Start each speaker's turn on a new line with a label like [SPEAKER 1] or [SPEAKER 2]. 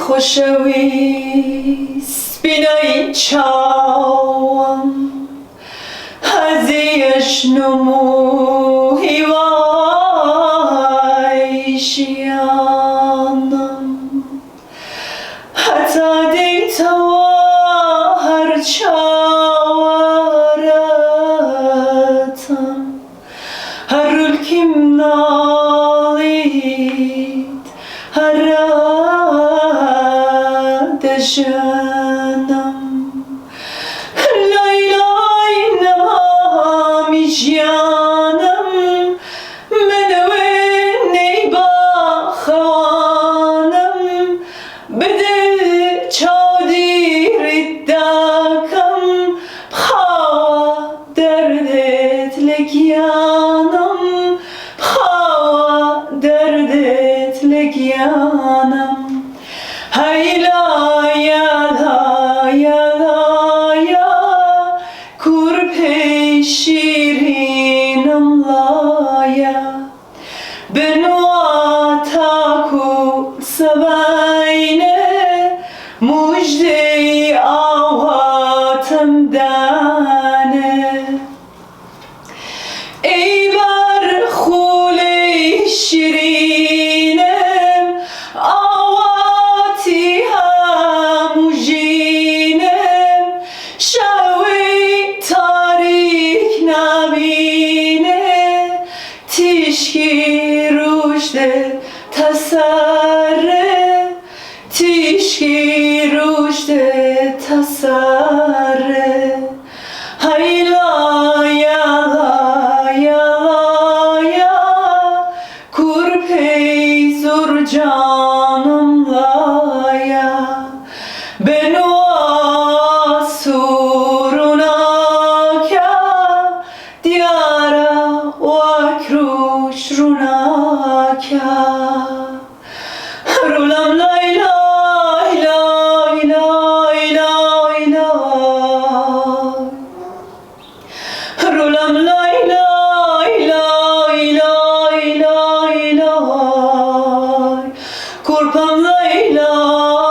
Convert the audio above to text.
[SPEAKER 1] خوشویست بینایی چاوم هزیش نمو هیوای شیانم حتی دیتا هر چاورتم هر رول کم نالید هر دشنم لای لای نمامی جانم منوی نیبا خوانم بده چادی رداکم بخوا دردت لگیانم بخوا دردت لگیانم hayla yala yala ya kurpe şirinim laya ben vataku sabayne müjde avatım dane ey bar khule şirinem تشکی روشته تسره تشکی روشته تسره hayla yala yala ya kurpey zor canımla ya ben vasuruna kya diyara Runaka Rulam lay lay lay lay lay lay Rulam lay lay lay lay lay lay Kurpam lay lay